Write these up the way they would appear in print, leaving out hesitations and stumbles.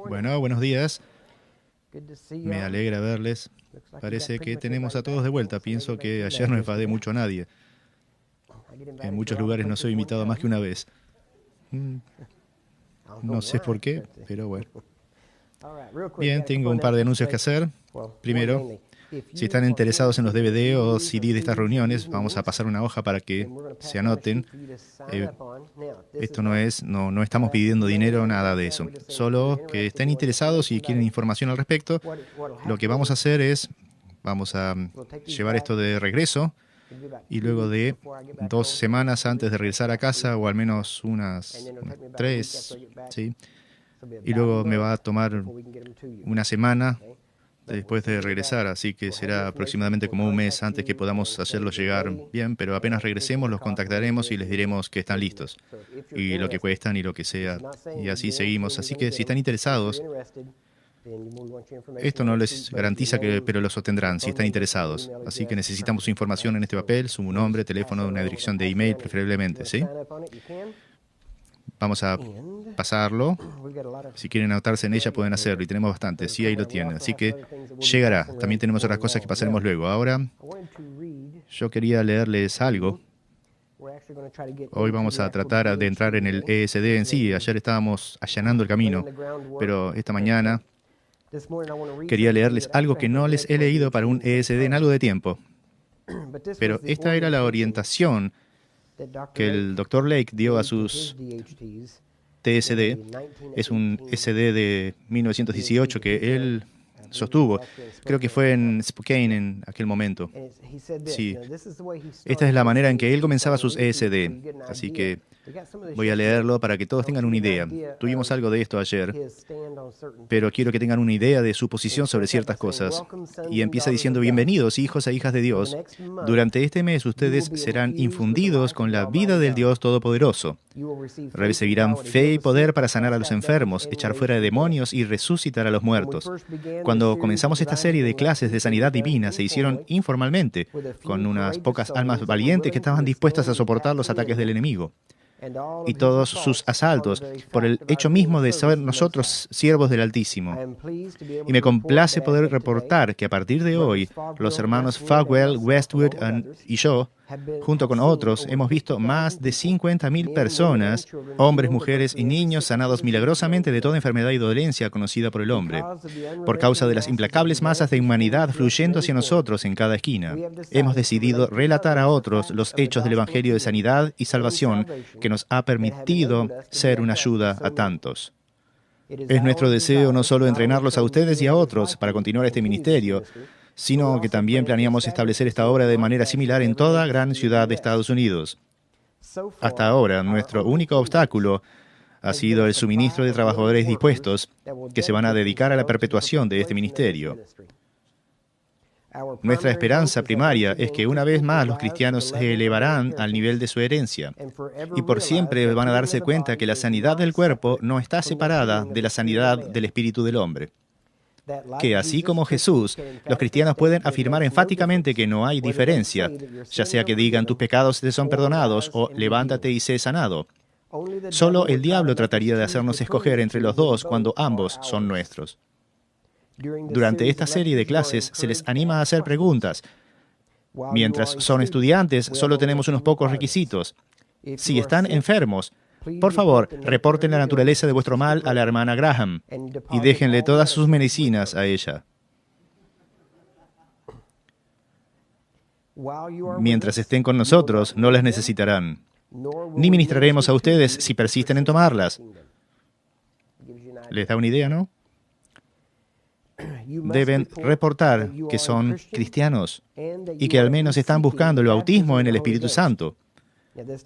Bueno, buenos días. Me alegra verles. Parece que tenemos a todos de vuelta. Pienso que ayer no enfadé mucho a nadie. En muchos lugares no soy invitado más que una vez. No sé por qué, pero bueno. Bien, tengo un par de anuncios que hacer. Primero, si están interesados en los DVD o CD de estas reuniones, vamos a pasar una hoja para que se anoten. Esto no estamos pidiendo dinero, nada de eso. Solo que estén interesados y quieren información al respecto, lo que vamos a hacer es, vamos a llevar esto de regreso y luego de 2 semanas antes de regresar a casa, o al menos unas 3, ¿sí? Y luego me va a tomar una semana después de regresar, así que será aproximadamente como un mes antes que podamos hacerlos llegar bien, pero apenas regresemos los contactaremos y les diremos que están listos, y lo que cuestan y lo que sea, y así seguimos. Así que si están interesados, esto no les garantiza pero los obtendrán si están interesados. Así que necesitamos su información en este papel, su nombre, teléfono, una dirección de email preferiblemente, ¿sí? Vamos a pasarlo. Si quieren anotarse en ella, pueden hacerlo. Y tenemos bastante. Sí, ahí lo tienen. Así que llegará. También tenemos otras cosas que pasaremos luego. Ahora, yo quería leerles algo. Hoy vamos a tratar de entrar en el ESD en sí. Ayer estábamos allanando el camino. Pero esta mañana quería leerles algo que no les he leído para un ESD en algo de tiempo. Pero esta era la orientación que el Dr. Lake dio a sus TSD. Es un SD de 1918 que él sostuvo. Creo que fue en Spokane en aquel momento. Sí. Esta es la manera en que él comenzaba sus ESD. Así que voy a leerlo para que todos tengan una idea. Tuvimos algo de esto ayer, pero quiero que tengan una idea de su posición sobre ciertas cosas. Y empieza diciendo: bienvenidos, hijos e hijas de Dios. Durante este mes ustedes serán infundidos con la vida del Dios Todopoderoso. Recibirán fe y poder para sanar a los enfermos, echar fuera de demonios y resucitar a los muertos. Cuando comenzamos esta serie de clases de sanidad divina, se hicieron informalmente, con unas pocas almas valientes que estaban dispuestas a soportar los ataques del enemigo y todos sus asaltos, por el hecho mismo de ser nosotros siervos del Altísimo. Y me complace poder reportar que a partir de hoy, los hermanos Falwell, Westwood y yo, junto con otros, hemos visto más de 50.000 personas, hombres, mujeres y niños, sanados milagrosamente de toda enfermedad y dolencia conocida por el hombre, por causa de las implacables masas de humanidad fluyendo hacia nosotros en cada esquina. Hemos decidido relatar a otros los hechos del Evangelio de sanidad y salvación que nos ha permitido ser una ayuda a tantos. Es nuestro deseo no solo entrenarlos a ustedes y a otros para continuar este ministerio, sino que también planeamos establecer esta obra de manera similar en toda gran ciudad de Estados Unidos. Hasta ahora, nuestro único obstáculo ha sido el suministro de trabajadores dispuestos que se van a dedicar a la perpetuación de este ministerio. Nuestra esperanza primaria es que una vez más los cristianos se elevarán al nivel de su herencia y por siempre van a darse cuenta que la sanidad del cuerpo no está separada de la sanidad del espíritu del hombre. Que así como Jesús, los cristianos pueden afirmar enfáticamente que no hay diferencia, ya sea que digan tus pecados te son perdonados o levántate y sé sanado. Solo el diablo trataría de hacernos escoger entre los dos cuando ambos son nuestros. Durante esta serie de clases se les anima a hacer preguntas. Mientras son estudiantes, solo tenemos unos pocos requisitos. Si están enfermos, por favor, reporten la naturaleza de vuestro mal a la hermana Graham y déjenle todas sus medicinas a ella. Mientras estén con nosotros, no las necesitarán, ni ministraremos a ustedes si persisten en tomarlas. ¿Les da una idea, no? Deben reportar que son cristianos y que al menos están buscando el bautismo en el Espíritu Santo.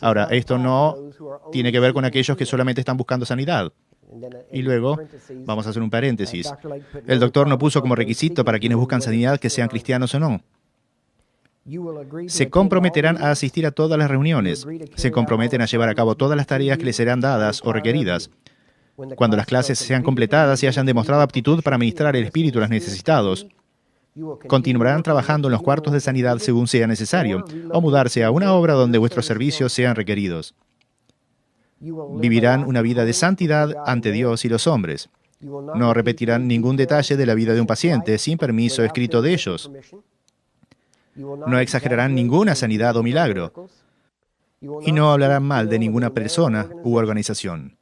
Ahora, esto no tiene que ver con aquellos que solamente están buscando sanidad. Y luego, vamos a hacer un paréntesis. El doctor no puso como requisito para quienes buscan sanidad que sean cristianos o no. Se comprometerán a asistir a todas las reuniones. Se comprometen a llevar a cabo todas las tareas que les serán dadas o requeridas. Cuando las clases sean completadas y hayan demostrado aptitud para ministrar el Espíritu a los necesitados, continuarán trabajando en los cuartos de sanidad según sea necesario, o mudarse a una obra donde vuestros servicios sean requeridos. Vivirán una vida de santidad ante Dios y los hombres. No repetirán ningún detalle de la vida de un paciente sin permiso escrito de ellos. No exagerarán ninguna sanidad o milagro. Y no hablarán mal de ninguna persona u organización.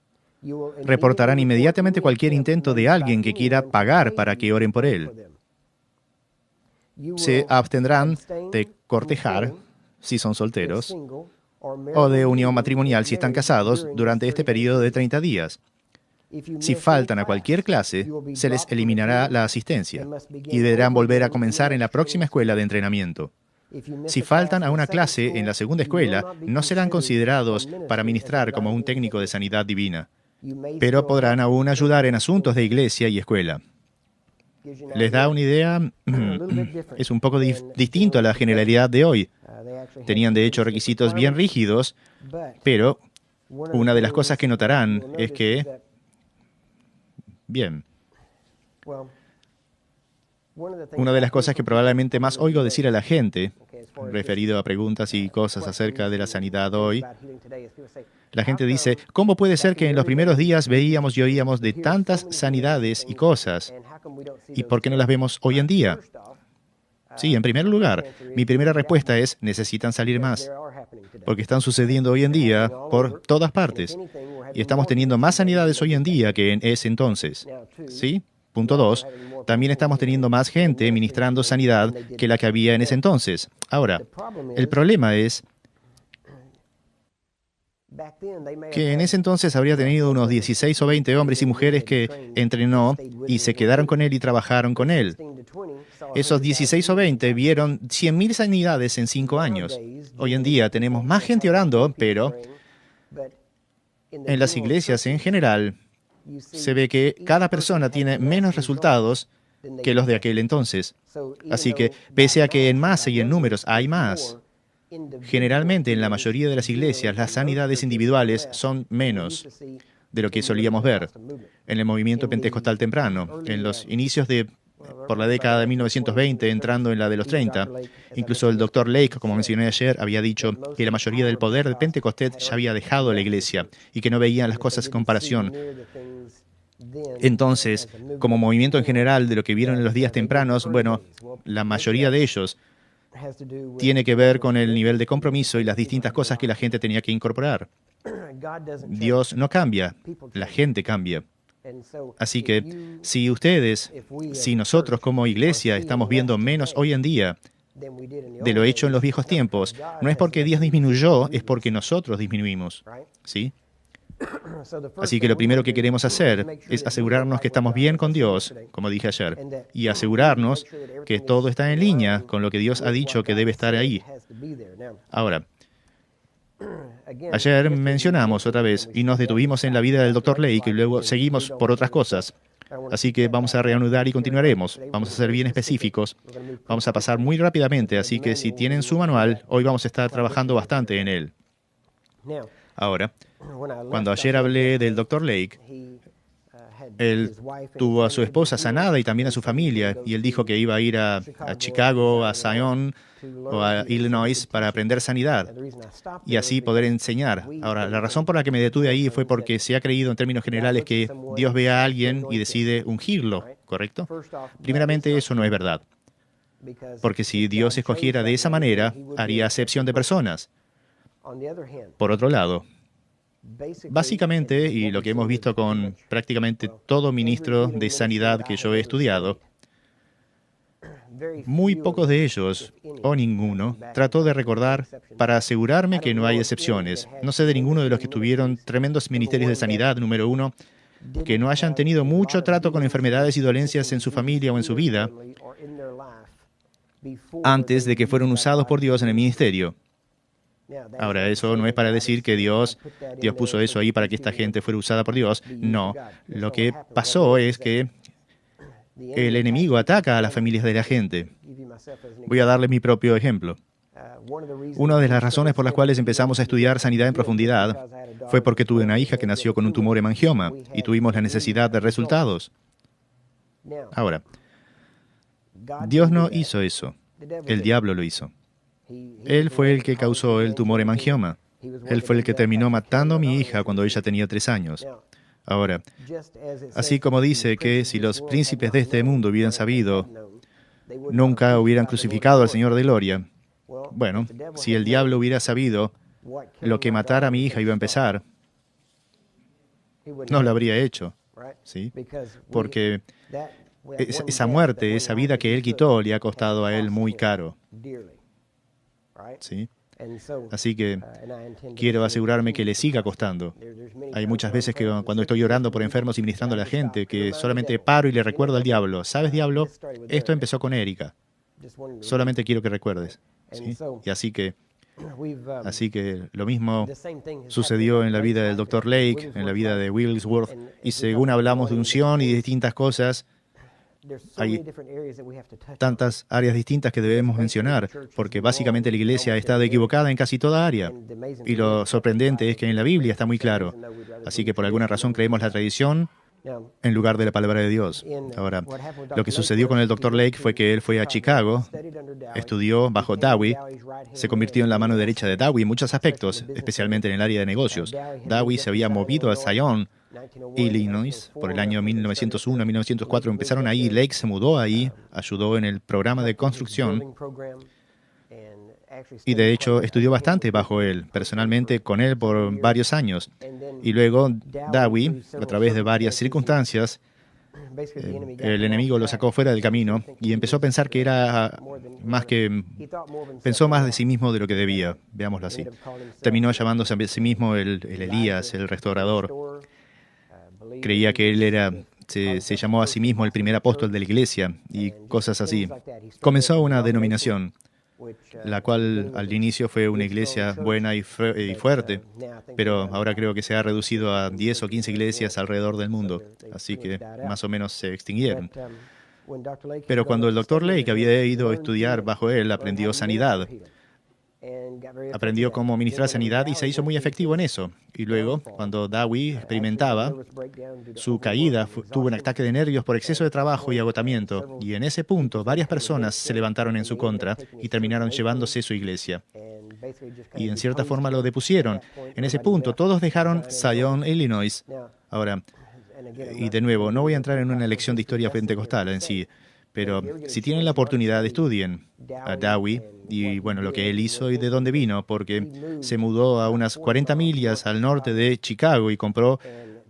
Reportarán inmediatamente cualquier intento de alguien que quiera pagar para que oren por él. Se abstendrán de cortejar, si son solteros, o de unión matrimonial si están casados durante este periodo de 30 días. Si faltan a cualquier clase, se les eliminará la asistencia y deberán volver a comenzar en la próxima escuela de entrenamiento. Si faltan a una clase en la segunda escuela, no serán considerados para ministrar como un técnico de sanidad divina, pero podrán aún ayudar en asuntos de iglesia y escuela. ¿Les da una idea? Es un poco distinto a la generalidad de hoy. Tenían de hecho requisitos bien rígidos, pero una de las cosas que notarán es que, bien, una de las cosas que probablemente más oigo decir a la gente, referido a preguntas y cosas acerca de la sanidad hoy, la gente dice, ¿cómo puede ser que en los primeros días veíamos y oíamos de tantas sanidades y cosas? ¿Y por qué no las vemos hoy en día? Sí, en primer lugar, mi primera respuesta es, necesitan salir más, porque están sucediendo hoy en día por todas partes, y estamos teniendo más sanidades hoy en día que en ese entonces. ¿Sí? Punto 2. También estamos teniendo más gente ministrando sanidad que la que había en ese entonces. Ahora, el problema es que en ese entonces habría tenido unos 16 o 20 hombres y mujeres que entrenó y se quedaron con él y trabajaron con él. Esos 16 o 20 vieron 100.000 sanidades en 5 años. Hoy en día tenemos más gente orando, pero en las iglesias en general se ve que cada persona tiene menos resultados que los de aquel entonces. Así que, pese a que en masa y en números hay más, generalmente en la mayoría de las iglesias las sanidades individuales son menos de lo que solíamos ver en el movimiento pentecostal temprano, en los inicios por la década de 1920, entrando en la de los 30. Incluso el Dr. Lake, como mencioné ayer, había dicho que la mayoría del poder de Pentecostés ya había dejado la iglesia y que no veían las cosas en comparación. Entonces, como movimiento en general de lo que vieron en los días tempranos, bueno, la mayoría de ellos tiene que ver con el nivel de compromiso y las distintas cosas que la gente tenía que incorporar. Dios no cambia, la gente cambia. Así que si nosotros como iglesia estamos viendo menos hoy en día de lo hecho en los viejos tiempos, no es porque Dios disminuyó, es porque nosotros disminuimos. ¿Sí? Así que lo primero que queremos hacer es asegurarnos que estamos bien con Dios, como dije ayer, y asegurarnos que todo está en línea con lo que Dios ha dicho que debe estar ahí. Ahora, ayer mencionamos otra vez y nos detuvimos en la vida del Dr. Lake y luego seguimos por otras cosas. Así que vamos a reanudar y continuaremos. Vamos a ser bien específicos. Vamos a pasar muy rápidamente, así que si tienen su manual, hoy vamos a estar trabajando bastante en él. Ahora, cuando ayer hablé del Dr. Lake, él tuvo a su esposa sanada y también a su familia, y él dijo que iba a ir a Chicago, a Zion o a Illinois para aprender sanidad y así poder enseñar. Ahora, la razón por la que me detuve ahí fue porque se ha creído en términos generales que Dios ve a alguien y decide ungirlo, ¿correcto? Primeramente, eso no es verdad, porque si Dios escogiera de esa manera, haría acepción de personas. Por otro lado, básicamente, y lo que hemos visto con prácticamente todo ministro de sanidad que yo he estudiado, muy pocos de ellos, o ninguno, trató de recordar para asegurarme que no hay excepciones. No sé de ninguno de los que tuvieron tremendos ministerios de sanidad, número uno, que no hayan tenido mucho trato con enfermedades y dolencias en su familia o en su vida antes de que fueron usados por Dios en el ministerio. Ahora, eso no es para decir que Dios puso eso ahí para que esta gente fuera usada por Dios. No. Lo que pasó es que el enemigo ataca a las familias de la gente. Voy a darles mi propio ejemplo. Una de las razones por las cuales empezamos a estudiar sanidad en profundidad fue porque tuve una hija que nació con un tumor hemangioma y tuvimos la necesidad de resultados. Ahora, Dios no hizo eso. El diablo lo hizo. Él fue el que causó el tumor hemangioma. Él fue el que terminó matando a mi hija cuando ella tenía 3 años. Ahora, así como dice que si los príncipes de este mundo hubieran sabido, nunca hubieran crucificado al Señor de gloria. Bueno, si el diablo hubiera sabido lo que matar a mi hija iba a empezar, no lo habría hecho, ¿sí? Porque esa muerte, esa vida que él quitó, le ha costado a él muy caro, ¿sí? Así que quiero asegurarme que le siga costando. Hay muchas veces que cuando estoy orando por enfermos y ministrando a la gente, que solamente paro y le recuerdo al diablo, ¿sabes, diablo? Esto empezó con Erika. Solamente quiero que recuerdes, ¿sí? Y así que lo mismo sucedió en la vida del Dr. Lake, en la vida de Wigglesworth, y según hablamos de unción y de distintas cosas, hay tantas áreas distintas que debemos mencionar, porque básicamente la iglesia ha estado equivocada en casi toda área. Y lo sorprendente es que en la Biblia está muy claro. Así que por alguna razón creemos la tradición en lugar de la palabra de Dios. Ahora, lo que sucedió con el Dr. Lake fue que él fue a Chicago, estudió bajo Dowie, se convirtió en la mano derecha de Dowie en muchos aspectos, especialmente en el área de negocios. Dowie se había movido a Zion, Illinois, por el año 1901, 1904. Empezaron ahí, Lake se mudó ahí, ayudó en el programa de construcción y de hecho estudió bastante bajo él, personalmente con él por varios años. Y luego Dowie, a través de varias circunstancias, el enemigo lo sacó fuera del camino y empezó a pensar que era pensó más de sí mismo de lo que debía, veámoslo así. Terminó llamándose a sí mismo el Elías, el restaurador. Creía que él se llamó a sí mismo el primer apóstol de la iglesia y cosas así. Comenzó una denominación, la cual al inicio fue una iglesia buena y fuerte, pero ahora creo que se ha reducido a 10 o 15 iglesias alrededor del mundo, así que más o menos se extinguieron. Pero cuando el Dr. Lake había ido a estudiar bajo él, aprendió sanidad. Aprendió cómo ministrar sanidad y se hizo muy efectivo en eso. Y luego, cuando Dowie experimentaba su caída, tuvo un ataque de nervios por exceso de trabajo y agotamiento. Y en ese punto, varias personas se levantaron en su contra y terminaron llevándose su iglesia. Y en cierta forma lo depusieron. En ese punto, todos dejaron Zion, Illinois. Ahora, y de nuevo, no voy a entrar en una lección de historia pentecostal en sí, pero si tienen la oportunidad, estudien a Dowie y bueno, lo que él hizo y de dónde vino, porque se mudó a unas 40 millas al norte de Chicago y compró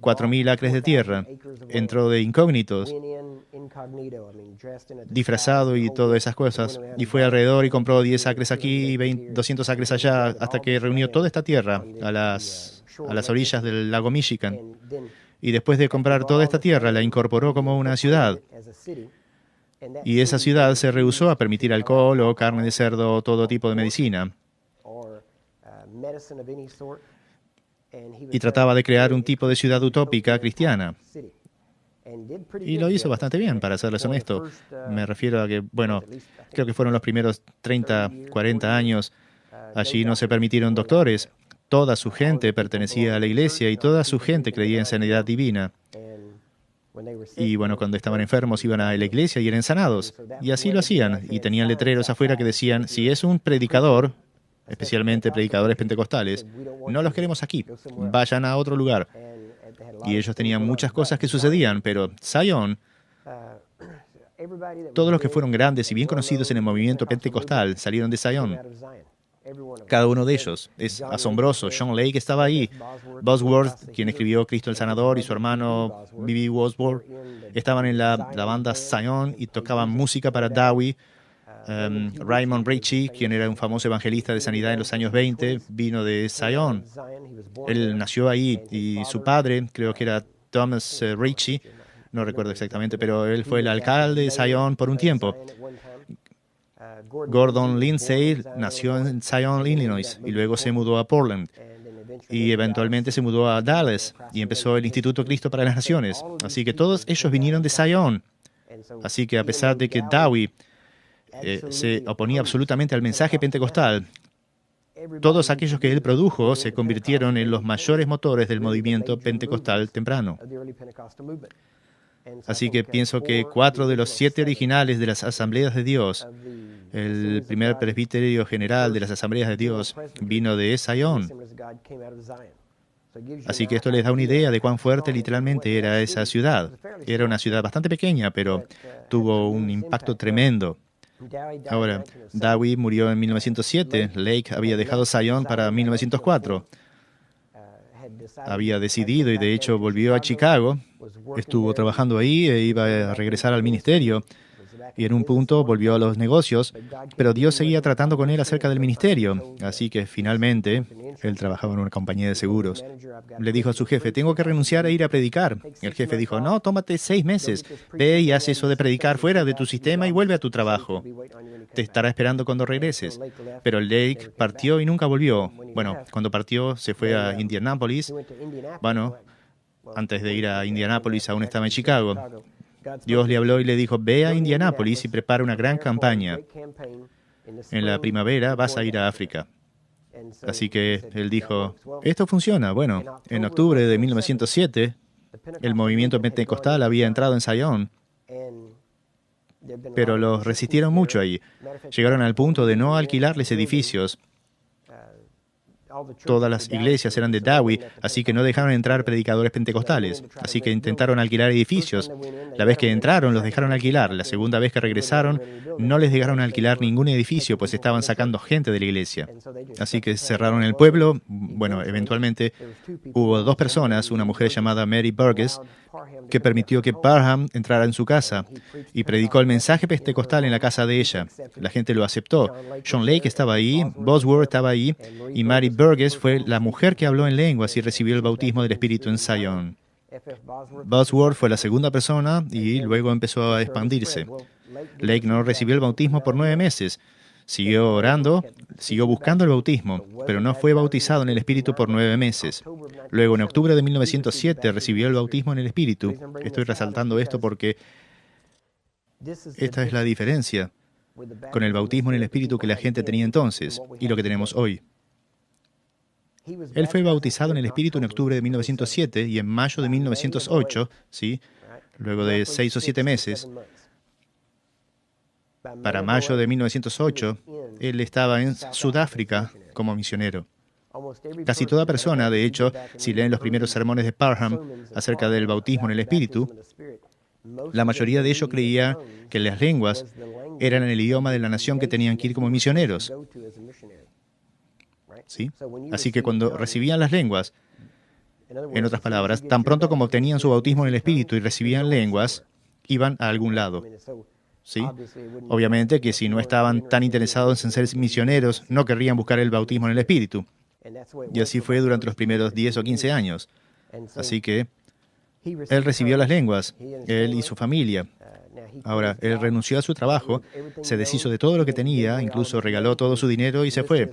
4.000 acres de tierra. Entró de incógnitos, disfrazado y todas esas cosas, y fue alrededor y compró 10 acres aquí y 200 acres allá, hasta que reunió toda esta tierra a las orillas del lago Michigan. Y después de comprar toda esta tierra, la incorporó como una ciudad. Y esa ciudad se rehusó a permitir alcohol o carne de cerdo o todo tipo de medicina. Y trataba de crear un tipo de ciudad utópica cristiana. Y lo hizo bastante bien, para serles honesto. Me refiero a que, bueno, creo que fueron los primeros 30, 40 años. Allí no se permitieron doctores. Toda su gente pertenecía a la iglesia y toda su gente creía en sanidad divina. Y bueno, cuando estaban enfermos iban a la iglesia y eran sanados. Y así lo hacían. Y tenían letreros afuera que decían, si es un predicador, especialmente predicadores pentecostales, no los queremos aquí, vayan a otro lugar. Y ellos tenían muchas cosas que sucedían, pero Zion, todos los que fueron grandes y bien conocidos en el movimiento pentecostal salieron de Zion. Cada uno de ellos. Es asombroso. John Lake estaba ahí. Bosworth, quien escribió Cristo el Sanador, y su hermano B.B. Bosworth estaban en la banda Zion y tocaban música para Dowie. Raymond Ritchie, quien era un famoso evangelista de sanidad en los años 20, vino de Zion. Él nació ahí y su padre, creo que era Thomas Ritchie, no recuerdo exactamente, pero él fue el alcalde de Zion por un tiempo. Gordon Lindsay nació en Zion, Illinois, y luego se mudó a Portland. Y eventualmente se mudó a Dallas y empezó el Instituto Cristo para las Naciones. Así que todos ellos vinieron de Zion. Así que a pesar de que Dowie se oponía absolutamente al mensaje pentecostal, todos aquellos que él produjo se convirtieron en los mayores motores del movimiento pentecostal temprano. Así que pienso que 4 de los 7 originales de las Asambleas de Dios, el primer presbiterio general de las Asambleas de Dios, vino de Zion. Así que esto les da una idea de cuán fuerte literalmente era esa ciudad. Era una ciudad bastante pequeña, pero tuvo un impacto tremendo. Ahora, Dowie murió en 1907. Lake había dejado Zion para 1904. Había decidido y de hecho volvió a Chicago. Estuvo trabajando ahí e iba a regresar al ministerio. Y en un punto volvió a los negocios, pero Dios seguía tratando con él acerca del ministerio. Así que finalmente, él trabajaba en una compañía de seguros. Le dijo a su jefe, tengo que renunciar a ir a predicar. El jefe dijo, no, tómate 6 meses. Ve y haz eso de predicar fuera de tu sistema y vuelve a tu trabajo. Te estará esperando cuando regreses. Pero Lake partió y nunca volvió. Bueno, cuando partió se fue a Indianápolis. Bueno, antes de ir a Indianápolis aún estaba en Chicago. Dios le habló y le dijo, ve a Indianápolis y prepara una gran campaña. En la primavera vas a ir a África. Así que él dijo, esto funciona. Bueno, en octubre de 1907, el movimiento pentecostal había entrado en Zion, pero los resistieron mucho ahí. Llegaron al punto de no alquilarles edificios. Todas las iglesias eran de Dowie, así que no dejaron entrar predicadores pentecostales. Así que intentaron alquilar edificios. La vez que entraron, los dejaron alquilar. La segunda vez que regresaron, no les dejaron alquilar ningún edificio, pues estaban sacando gente de la iglesia. Así que cerraron el pueblo. Bueno, eventualmente hubo 2 personas, una mujer llamada Mary Burgess, que permitió que Parham entrara en su casa y predicó el mensaje pentecostal en la casa de ella. La gente lo aceptó. John Lake estaba ahí, Bosworth estaba ahí, y Mary Burgess fue la mujer que habló en lenguas y recibió el bautismo del Espíritu en Zion. Bosworth fue la segunda persona y luego empezó a expandirse. Lake no recibió el bautismo por 9 meses. Siguió orando, siguió buscando el bautismo, pero no fue bautizado en el Espíritu por 9 meses. Luego, en octubre de 1907, recibió el bautismo en el Espíritu. Estoy resaltando esto porque esta es la diferencia con el bautismo en el Espíritu que la gente tenía entonces y lo que tenemos hoy. Él fue bautizado en el Espíritu en octubre de 1907 y en mayo de 1908, ¿sí? Luego de 6 o 7 meses, para mayo de 1908, él estaba en Sudáfrica como misionero. Casi toda persona, de hecho, si leen los primeros sermones de Parham acerca del bautismo en el Espíritu, la mayoría de ellos creía que las lenguas eran el idioma de la nación que tenían que ir como misioneros. ¿Sí? Así que cuando recibían las lenguas, en otras palabras, tan pronto como obtenían su bautismo en el Espíritu y recibían lenguas, iban a algún lado. ¿Sí? Obviamente que si no estaban tan interesados en ser misioneros, no querrían buscar el bautismo en el Espíritu. Y así fue durante los primeros 10 o 15 años. Así que él recibió las lenguas, él y su familia. Ahora, él renunció a su trabajo, se deshizo de todo lo que tenía, incluso regaló todo su dinero y se fue.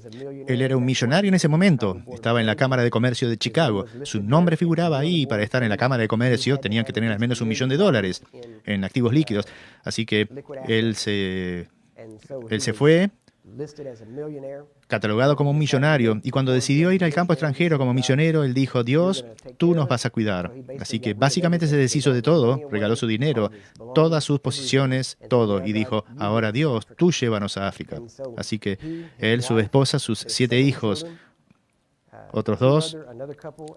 Él era un millonario en ese momento, estaba en la Cámara de Comercio de Chicago. Su nombre figuraba ahí y para estar en la Cámara de Comercio tenían que tener al menos $1 millón en activos líquidos. Así que él se fue, catalogado como un millonario, y cuando decidió ir al campo extranjero como misionero, él dijo, Dios, tú nos vas a cuidar. Así que básicamente se deshizo de todo, regaló su dinero, todas sus posiciones, todo, y dijo, ahora Dios, tú llévanos a África. Así que él, su esposa, sus 7 hijos, otros 2,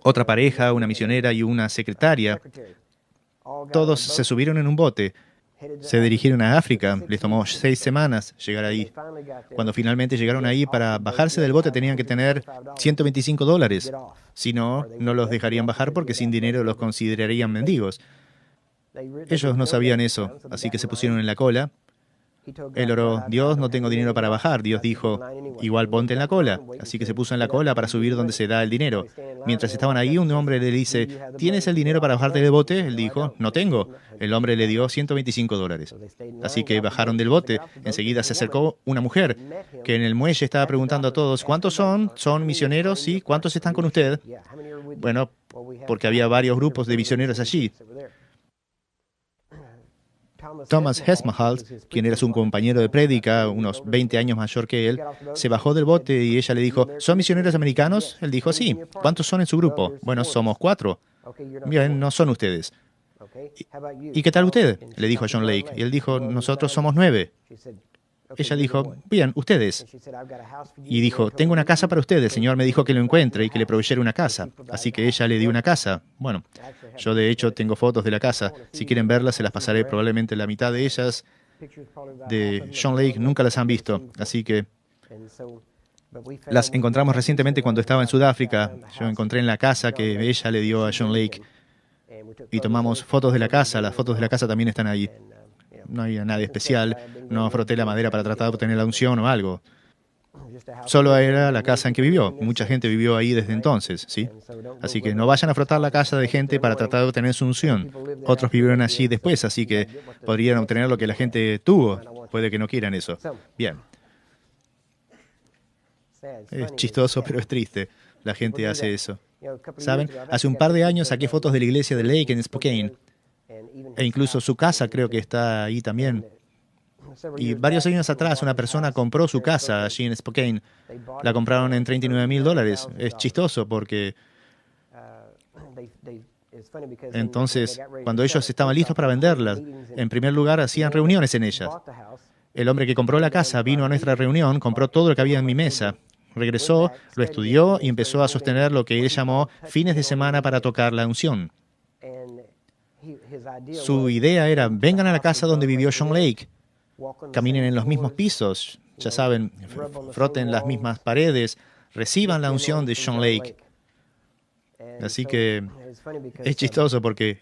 otra pareja, una misionera y una secretaria, todos se subieron en un bote. Se dirigieron a África, les tomó 6 semanas llegar ahí. Cuando finalmente llegaron ahí, para bajarse del bote tenían que tener $125. Si no, no los dejarían bajar porque sin dinero los considerarían mendigos. Ellos no sabían eso, así que se pusieron en la cola. Él oró, Dios, no tengo dinero para bajar. Dios dijo, igual ponte en la cola. Así que se puso en la cola para subir donde se da el dinero. Mientras estaban ahí, un hombre le dice, ¿tienes el dinero para bajarte del bote? Él dijo, no tengo. El hombre le dio $125. Así que bajaron del bote. Enseguida se acercó una mujer que en el muelle estaba preguntando a todos, ¿cuántos son? ¿Son misioneros? Sí. ¿Cuántos están con usted? Bueno, porque había varios grupos de misioneros allí. Thomas Hesmahalt, quien era su compañero de prédica, unos 20 años mayor que él, se bajó del bote y ella le dijo, ¿son misioneros americanos? Él dijo, sí. ¿Cuántos son en su grupo? Bueno, somos 4. Bien, no son ustedes. ¿Y qué tal usted? Le dijo John Lake. Y él dijo, nosotros somos 9. ella dijo, bien, ustedes. Y dijo, tengo una casa para ustedes. El Señor me dijo que lo encuentre y que le proveyera una casa. Así que ella le dio una casa. Bueno, yo de hecho tengo fotos de la casa. Si quieren verlas, se las pasaré. Probablemente la mitad de ellas de John Lake nunca las han visto. Así que las encontramos recientemente cuando estaba en Sudáfrica. Yo encontré en la casa que ella le dio a John Lake y tomamos fotos de la casa. Las fotos de la casa también están ahí. No había nada especial, no froté la madera para tratar de obtener la unción o algo. Solo era la casa en que vivió. Mucha gente vivió ahí desde entonces, ¿sí? Así que no vayan a frotar la casa de gente para tratar de obtener su unción. Otros vivieron allí después, así que podrían obtener lo que la gente tuvo. Puede que no quieran eso. Bien. Es chistoso, pero es triste. La gente hace eso. ¿Saben? Hace un par de años saqué fotos de la iglesia de Lake en Spokane. E incluso su casa creo que está ahí también. Y varios años atrás una persona compró su casa allí en Spokane. La compraron en $39,000. Es chistoso porque entonces, cuando ellos estaban listos para venderla, en primer lugar hacían reuniones en ellas. El hombre que compró la casa vino a nuestra reunión, compró todo lo que había en mi mesa, regresó, lo estudió y empezó a sostener lo que él llamó fines de semana para tocar la unción. Su idea era, vengan a la casa donde vivió John Lake, caminen en los mismos pisos, ya saben, froten las mismas paredes, reciban la unción de John Lake. Así que es chistoso porque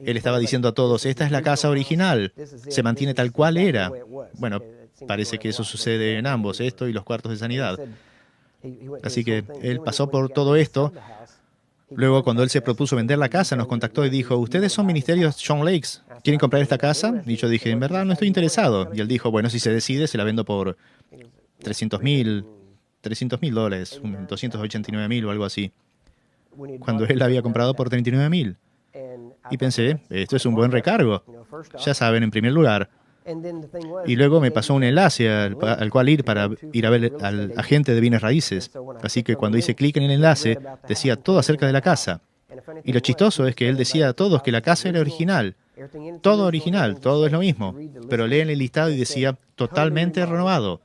él estaba diciendo a todos, esta es la casa original, se mantiene tal cual era. Bueno, parece que eso sucede en ambos, esto y los cuartos de sanidad. Así que él pasó por todo esto. Luego, cuando él se propuso vender la casa, nos contactó y dijo, ¿ustedes son ministerios John Lakes? ¿Quieren comprar esta casa? Y yo dije, en verdad no estoy interesado. Y él dijo, bueno, si se decide, se la vendo por $300,000, $289,000 o algo así. Cuando él la había comprado por $39,000. Y pensé, esto es un buen recargo. Ya saben, en primer lugar. Y luego me pasó un enlace al cual ir para ir a ver al agente de bienes raíces. Así que cuando hice clic en el enlace, decía todo acerca de la casa. Y lo chistoso es que él decía a todos que la casa era original. Todo original, todo es lo mismo. Pero leen el listado y decía totalmente renovado.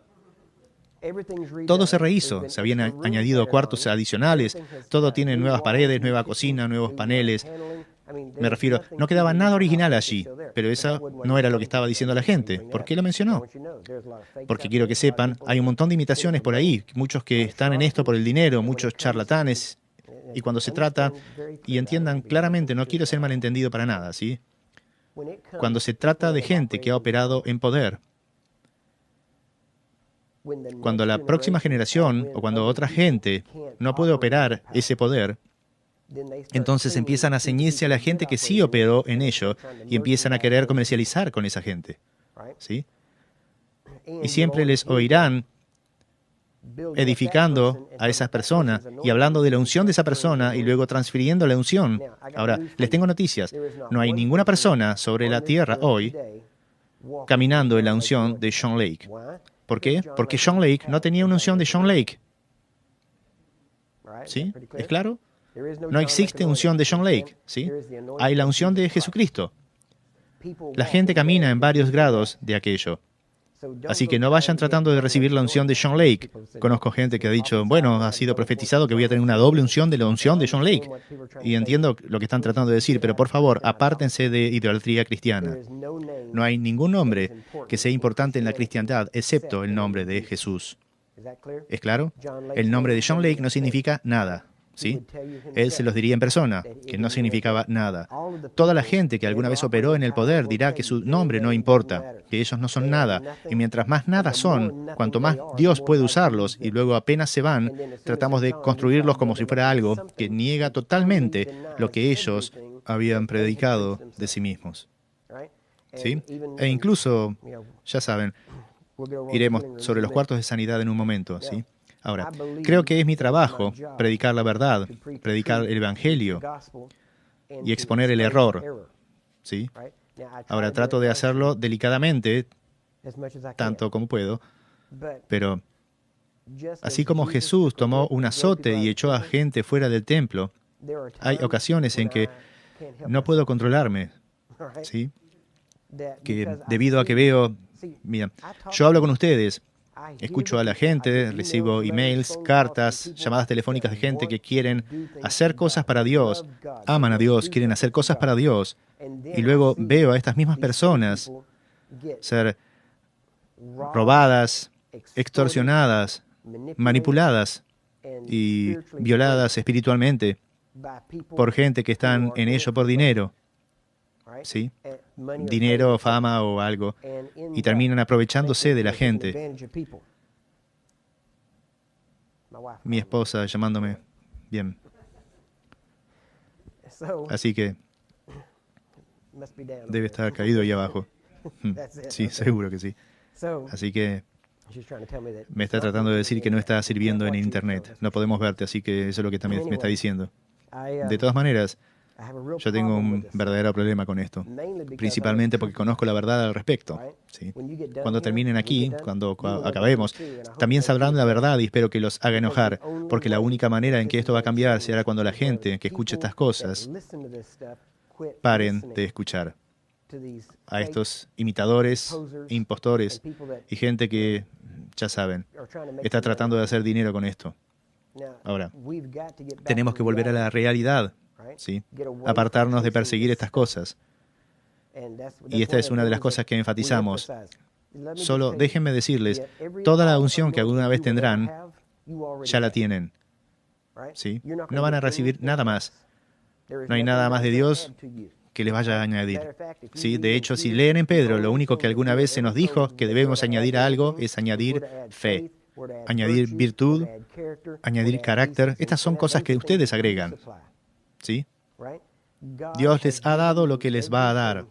Todo se rehizo, se habían añadido cuartos adicionales, todo tiene nuevas paredes, nueva cocina, nuevos paneles. Me refiero, no quedaba nada original allí, pero eso no era lo que estaba diciendo la gente. ¿Por qué lo mencionó? Porque quiero que sepan, hay un montón de imitaciones por ahí, muchos que están en esto por el dinero, muchos charlatanes, y cuando se trata, y entiendan claramente, no quiero ser malentendido para nada, ¿sí? Cuando se trata de gente que ha operado en poder, cuando la próxima generación o cuando otra gente no puede operar ese poder, entonces empiezan a ceñirse a la gente que sí operó en ello y empiezan a querer comercializar con esa gente, ¿sí? Y siempre les oirán edificando a esas personas y hablando de la unción de esa persona y luego transfiriendo la unción. Ahora, les tengo noticias. No hay ninguna persona sobre la tierra hoy caminando en la unción de John Lake. ¿Por qué? Porque John Lake no tenía una unción de John Lake. ¿Sí? ¿Es claro? No existe unción de John Lake, ¿sí? Hay la unción de Jesucristo. La gente camina en varios grados de aquello. Así que no vayan tratando de recibir la unción de John Lake. Conozco gente que ha dicho, bueno, ha sido profetizado que voy a tener una doble unción de la unción de John Lake. Y entiendo lo que están tratando de decir, pero por favor, apártense de idolatría cristiana. No hay ningún nombre que sea importante en la cristiandad, excepto el nombre de Jesús. ¿Es claro? El nombre de John Lake no significa nada. ¿Sí? Él se los diría en persona, que no significaba nada. Toda la gente que alguna vez operó en el poder dirá que su nombre no importa, que ellos no son nada. Y mientras más nada son, cuanto más Dios puede usarlos y luego apenas se van, tratamos de construirlos como si fuera algo que niega totalmente lo que ellos habían predicado de sí mismos. ¿Sí? E incluso, ya saben, iremos sobre los cuartos de sanidad en un momento, ¿sí? Ahora, creo que es mi trabajo predicar la verdad, predicar el Evangelio y exponer el error, ¿sí? Ahora, trato de hacerlo delicadamente, tanto como puedo, pero así como Jesús tomó un azote y echó a gente fuera del templo, hay ocasiones en que no puedo controlarme, ¿sí? que debido a que veo, mira, yo hablo con ustedes, escucho a la gente, recibo emails, cartas, llamadas telefónicas de gente que quieren hacer cosas para Dios, aman a Dios, quieren hacer cosas para Dios, y luego veo a estas mismas personas ser robadas, extorsionadas, manipuladas y violadas espiritualmente por gente que están en ello por dinero, ¿sí? Dinero, fama o algo, y terminan aprovechándose de la gente. Mi esposa llamándome. Bien. Así que debe estar caído ahí abajo. Sí, seguro que sí. Así que me está tratando de decir que no está sirviendo en Internet. No podemos verte, así que eso es lo que también me está diciendo. De todas maneras, yo tengo un verdadero problema con esto, principalmente porque conozco la verdad al respecto. ¿Sí? Cuando terminen aquí, cuando acabemos, también sabrán la verdad y espero que los haga enojar, porque la única manera en que esto va a cambiar será cuando la gente que escuche estas cosas paren de escuchar a estos imitadores, impostores y gente que, ya saben, está tratando de hacer dinero con esto. Ahora, tenemos que volver a la realidad, ¿sí? Apartarnos de perseguir estas cosas. Y esta es una de las cosas que enfatizamos. Solo déjenme decirles, toda la unción que alguna vez tendrán, ya la tienen. ¿Sí? No van a recibir nada más. No hay nada más de Dios que les vaya a añadir. ¿Sí? De hecho, si leen en Pedro, lo único que alguna vez se nos dijo que debemos añadir a algo es añadir fe, añadir virtud, añadir carácter. Estas son cosas que ustedes agregan. ¿Sí? Dios les ha dado lo que les va a dar.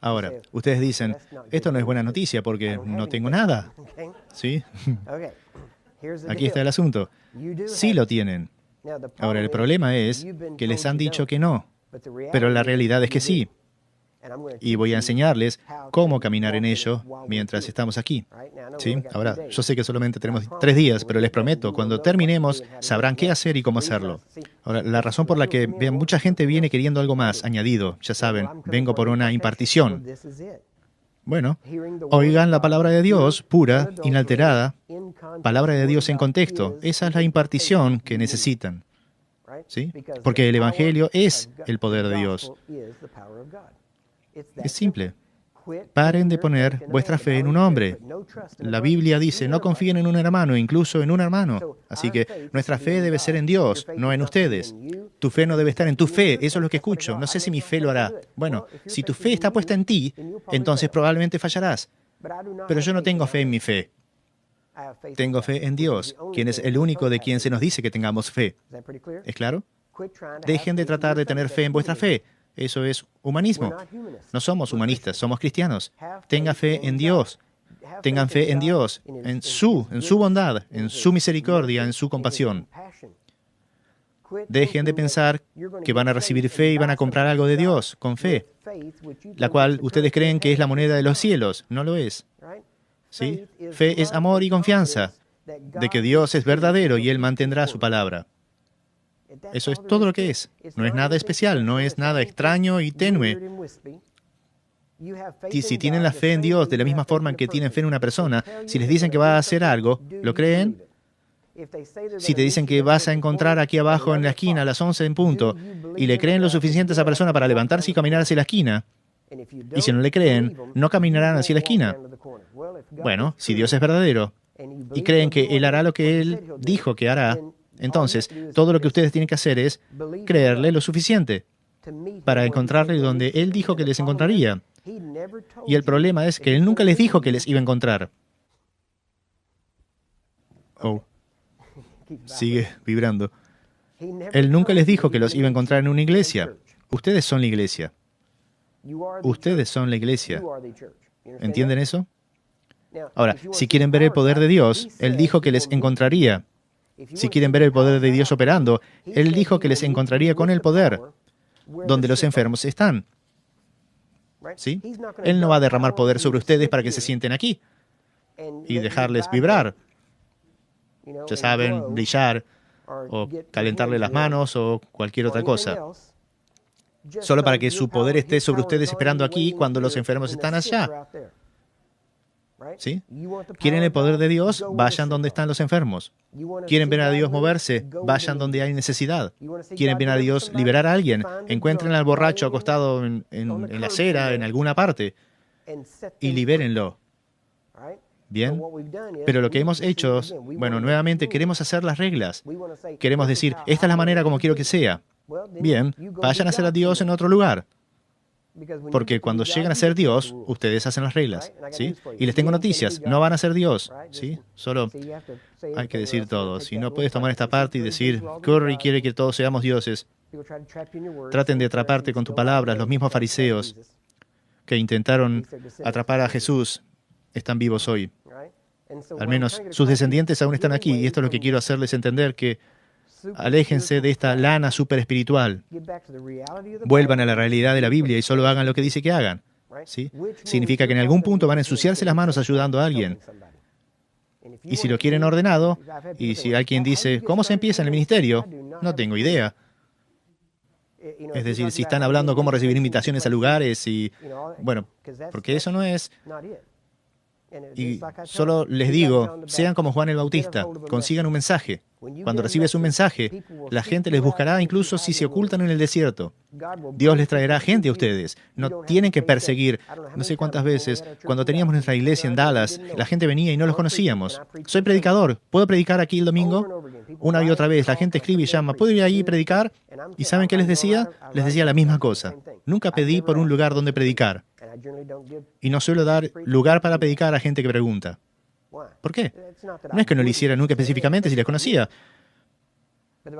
Ahora, ustedes dicen, esto no es buena noticia porque no tengo nada. ¿Sí? Aquí está el asunto. Sí lo tienen. Ahora, el problema es que les han dicho que no, pero la realidad es que sí. Y voy a enseñarles cómo caminar en ello mientras estamos aquí. ¿Sí? Ahora, yo sé que solamente tenemos 3 días, pero les prometo, cuando terminemos, sabrán qué hacer y cómo hacerlo. Ahora, la razón por la que vean, mucha gente viene queriendo algo más, añadido. Ya saben, vengo por una impartición. Bueno, oigan la palabra de Dios, pura, inalterada, palabra de Dios en contexto. Esa es la impartición que necesitan. ¿Sí? Porque el Evangelio es el poder de Dios. Es simple. Paren de poner vuestra fe en un hombre. La Biblia dice, no confíen en un hermano, incluso en un hermano. Así que nuestra fe debe ser en Dios, no en ustedes. Tu fe no debe estar en tu fe, eso es lo que escucho. No sé si mi fe lo hará. Bueno, si tu fe está puesta en ti, entonces probablemente fallarás. Pero yo no tengo fe en mi fe. Tengo fe en Dios, quien es el único de quien se nos dice que tengamos fe. ¿Es claro? Dejen de tratar de tener fe en vuestra fe. Eso es humanismo. No somos humanistas, somos cristianos. Tengan fe en Dios. Tengan fe en Dios, en su bondad, en su misericordia, en su compasión. Dejen de pensar que van a recibir fe y van a comprar algo de Dios con fe, la cual ustedes creen que es la moneda de los cielos. No lo es. ¿Sí? Fe es amor y confianza de que Dios es verdadero y Él mantendrá su palabra. Eso es todo lo que es. No es nada especial, no es nada extraño y tenue. Y si tienen la fe en Dios de la misma forma en que tienen fe en una persona, si les dicen que va a hacer algo, ¿lo creen? Si te dicen que vas a encontrar aquí abajo en la esquina a las 11 en punto, y le creen lo suficiente a esa persona para levantarse y caminar hacia la esquina, y si no le creen, no caminarán hacia la esquina. Bueno, si Dios es verdadero, y creen que Él hará lo que Él dijo que hará, entonces, todo lo que ustedes tienen que hacer es creerle lo suficiente para encontrarle donde Él dijo que les encontraría. Y el problema es que Él nunca les dijo que les iba a encontrar. Oh, sigue vibrando. Él nunca les dijo que los iba a encontrar en una iglesia. Ustedes son la iglesia. Ustedes son la iglesia. ¿Entienden eso? Ahora, si quieren ver el poder de Dios, Él dijo que les encontraría. Si quieren ver el poder de Dios operando, Él dijo que les encontraría con el poder donde los enfermos están. ¿Sí? Él no va a derramar poder sobre ustedes para que se sienten aquí y dejarles vibrar. Ya saben, brillar o calentarle las manos o cualquier otra cosa. solo para que su poder esté sobre ustedes esperando aquí cuando los enfermos están allá. ¿Sí? ¿Quieren el poder de Dios? Vayan donde están los enfermos. ¿Quieren ver a Dios moverse? Vayan donde hay necesidad. ¿Quieren ver a Dios liberar a alguien? Encuentren al borracho acostado en la acera, en alguna parte, y libérenlo. Bien, pero lo que hemos hecho, bueno, nuevamente queremos hacer las reglas. Queremos decir, esta es la manera como quiero que sea. Bien, vayan a hacer a Dios en otro lugar. Porque cuando llegan a ser Dios, ustedes hacen las reglas, ¿sí? Y les tengo noticias, no van a ser Dios, ¿sí? Solo hay que decir todo. Si no puedes tomar esta parte y decir, Curry quiere que todos seamos dioses, traten de atraparte con tus palabras. Los mismos fariseos que intentaron atrapar a Jesús están vivos hoy. Al menos sus descendientes aún están aquí. Y esto es lo que quiero hacerles entender, que aléjense de esta lana super espiritual. Vuelvan a la realidad de la Biblia y solo hagan lo que dice que hagan. ¿Sí? Significa que en algún punto van a ensuciarse las manos ayudando a alguien. Y si lo quieren ordenado, y si alguien dice, ¿cómo se empieza en el ministerio? No tengo idea. Es decir, si están hablando cómo recibir invitaciones a lugares y... Bueno, porque eso no es... Y solo les digo, sean como Juan el Bautista, consigan un mensaje. Cuando recibes un mensaje, la gente les buscará incluso si se ocultan en el desierto. Dios les traerá gente a ustedes. No tienen que perseguir. No sé cuántas veces, cuando teníamos nuestra iglesia en Dallas, la gente venía y no los conocíamos. Soy predicador, ¿puedo predicar aquí el domingo? Una y otra vez, la gente escribe y llama, ¿puedo ir ahí y predicar? ¿Y saben qué les decía? Les decía la misma cosa. Nunca pedí por un lugar donde predicar. Y no suelo dar lugar para predicar a gente que pregunta. ¿Por qué? No es que no lo hiciera nunca específicamente si les conocía.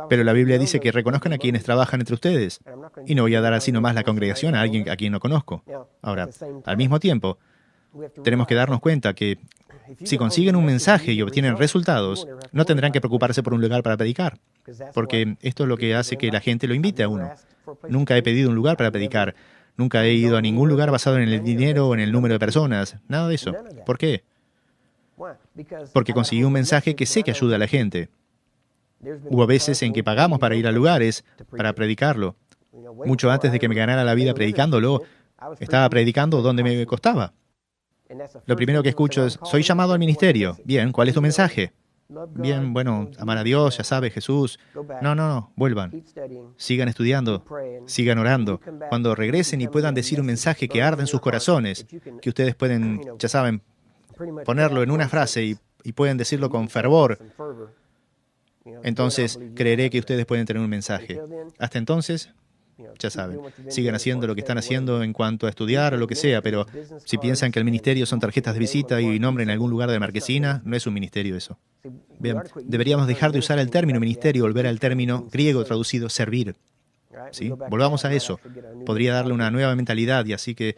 Pero la Biblia dice que reconozcan a quienes trabajan entre ustedes. Y no voy a dar así nomás la congregación a alguien a quien no conozco. Ahora, al mismo tiempo, tenemos que darnos cuenta que si consiguen un mensaje y obtienen resultados, no tendrán que preocuparse por un lugar para predicar. Porque esto es lo que hace que la gente lo invite a uno. Nunca he pedido un lugar para predicar. Nunca he ido a ningún lugar basado en el dinero o en el número de personas. Nada de eso. ¿Por qué? Porque conseguí un mensaje que sé que ayuda a la gente. Hubo veces en que pagamos para ir a lugares, para predicarlo. Mucho antes de que me ganara la vida predicándolo, estaba predicando donde me costaba. Lo primero que escucho es, soy llamado al ministerio. Bien, ¿cuál es tu mensaje? Bien, bueno, amar a Dios, ya sabes, Jesús. No, vuelvan. Sigan estudiando, sigan orando. Cuando regresen y puedan decir un mensaje que arde en sus corazones, que ustedes pueden, ya saben, ponerlo en una frase y pueden decirlo con fervor, entonces creeré que ustedes pueden tener un mensaje. Hasta entonces, ya saben, sigan haciendo lo que están haciendo en cuanto a estudiar o lo que sea, pero si piensan que el ministerio son tarjetas de visita y nombre en algún lugar de marquesina, no es un ministerio eso. Bien, deberíamos dejar de usar el término ministerio y volver al término griego traducido servir. ¿Sí? Volvamos a eso. Podría darle una nueva mentalidad y así que...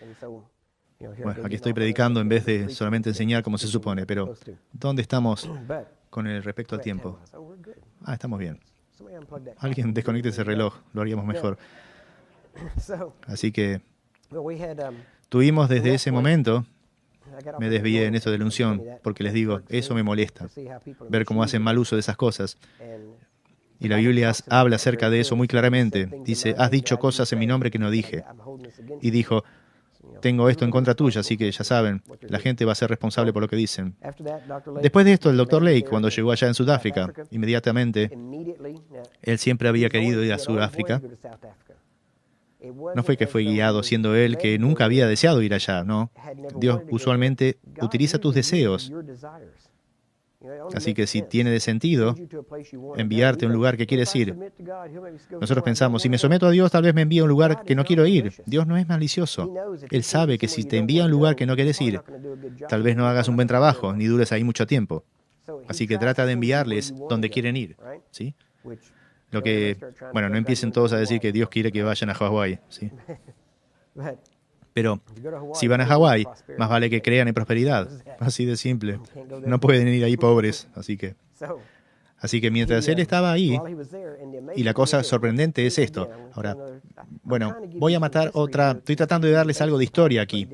Bueno, aquí estoy predicando en vez de solamente enseñar como se supone, pero ¿dónde estamos con el respecto al tiempo? Estamos bien. Alguien desconecte ese reloj, lo haríamos mejor. Así que tuvimos desde ese momento, me desvié en esto de la unción, porque les digo, eso me molesta, ver cómo hacen mal uso de esas cosas. Y la Biblia habla acerca de eso muy claramente. Dice, has dicho cosas en mi nombre que no dije. Y dijo, tengo esto en contra tuya, así que ya saben, la gente va a ser responsable por lo que dicen. Después de esto, el Dr. Lake, cuando llegó allá en Sudáfrica, inmediatamente, él siempre había querido ir a Sudáfrica. No fue que fue guiado siendo él que nunca había deseado ir allá, no. Dios usualmente utiliza tus deseos. Así que si tiene de sentido enviarte a un lugar que quieres ir, nosotros pensamos, si me someto a Dios, tal vez me envíe a un lugar que no quiero ir. Dios no es malicioso. Él sabe que si te envía a un lugar que no quieres ir, tal vez no hagas un buen trabajo, ni dures ahí mucho tiempo. Así que trata de enviarles donde quieren ir, ¿sí? Lo que, bueno, no empiecen todos a decir que Dios quiere que vayan a Hawái, ¿sí? Pero si van a Hawái, más vale que crean en prosperidad. Así de simple. No pueden ir ahí pobres, así que mientras él estaba ahí, y la cosa sorprendente es esto. Ahora, bueno, voy a matar otra... Estoy tratando de darles algo de historia aquí,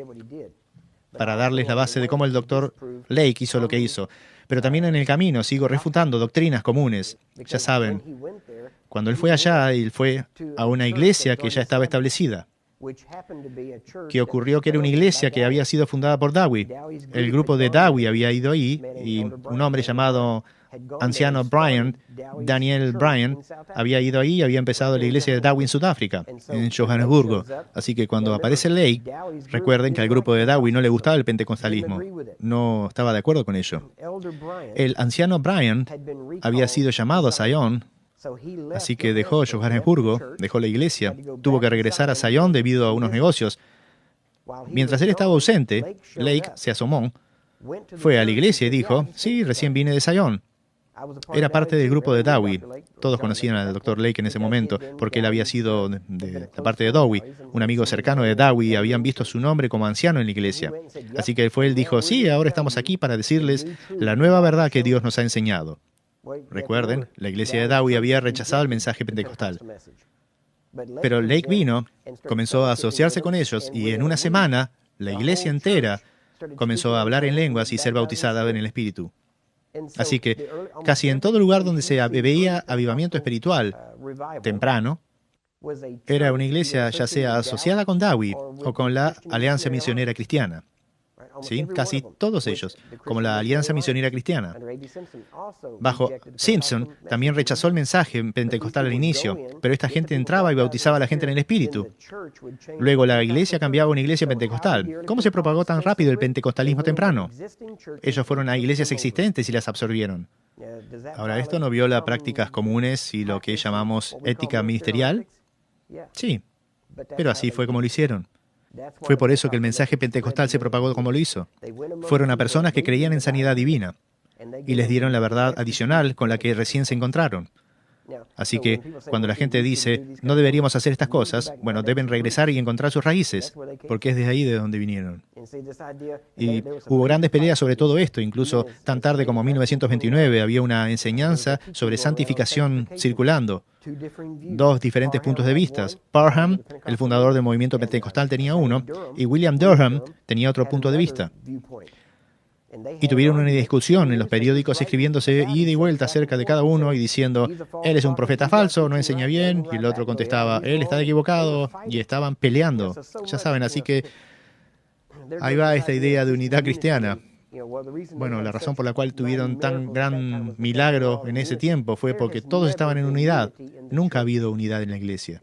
para darles la base de cómo el Dr. Lake hizo lo que hizo. Pero también en el camino sigo refutando doctrinas comunes. Ya saben, cuando él fue allá, él fue a una iglesia que ya estaba establecida, que ocurrió que era una iglesia que había sido fundada por Dowie. El grupo de Dowie había ido ahí y un hombre llamado anciano Bryant, Daniel Bryant, había ido ahí y había empezado la iglesia de Dowie en Sudáfrica, en Johannesburgo. Así que cuando aparece Lake, recuerden que al grupo de Dowie no le gustaba el pentecostalismo. No estaba de acuerdo con ello. El anciano Bryant había sido llamado a Zion, así que dejó Johannesburgo, dejó la iglesia, tuvo que regresar a Zion debido a unos negocios. Mientras él estaba ausente, Lake se asomó, fue a la iglesia y dijo, sí, recién vine de Zion. Era parte del grupo de Dowie. Todos conocían al Dr. Lake en ese momento, porque él había sido de la parte de Dowie. Un amigo cercano de Dowie habían visto su nombre como anciano en la iglesia. Así que él dijo, sí, ahora estamos aquí para decirles la nueva verdad que Dios nos ha enseñado. Recuerden, la iglesia de Dowie había rechazado el mensaje pentecostal. Pero Lake vino, comenzó a asociarse con ellos y en una semana, la iglesia entera comenzó a hablar en lenguas y ser bautizada en el Espíritu. Así que casi en todo lugar donde se veía avivamiento espiritual temprano, era una iglesia ya sea asociada con Dowie o con la Alianza Misionera Cristiana. ¿Sí? Casi todos ellos, como la Alianza Misionera Cristiana. Bajo Simpson también rechazó el mensaje pentecostal al inicio, pero esta gente entraba y bautizaba a la gente en el Espíritu. Luego la iglesia cambiaba a una iglesia pentecostal. ¿Cómo se propagó tan rápido el pentecostalismo temprano? Ellos fueron a iglesias existentes y las absorbieron. Ahora, ¿esto no viola prácticas comunes y lo que llamamos ética ministerial? Sí, pero así fue como lo hicieron. Fue por eso que el mensaje pentecostal se propagó como lo hizo. Fueron a personas que creían en sanidad divina y les dieron la verdad adicional con la que recién se encontraron. Así que cuando la gente dice, no deberíamos hacer estas cosas, bueno, deben regresar y encontrar sus raíces, porque es de ahí de donde vinieron. Y hubo grandes peleas sobre todo esto, incluso tan tarde como 1929 había una enseñanza sobre santificación circulando. Dos diferentes puntos de vista. Parham, el fundador del movimiento pentecostal, tenía uno, y William Durham tenía otro punto de vista. Y tuvieron una discusión en los periódicos escribiéndose ida y vuelta acerca de cada uno y diciendo, él es un profeta falso, no enseña bien, y el otro contestaba, él está equivocado, y estaban peleando. Ya saben, así que ahí va esta idea de unidad cristiana. Bueno, la razón por la cual tuvieron tan gran milagro en ese tiempo fue porque todos estaban en unidad. Nunca ha habido unidad en la iglesia.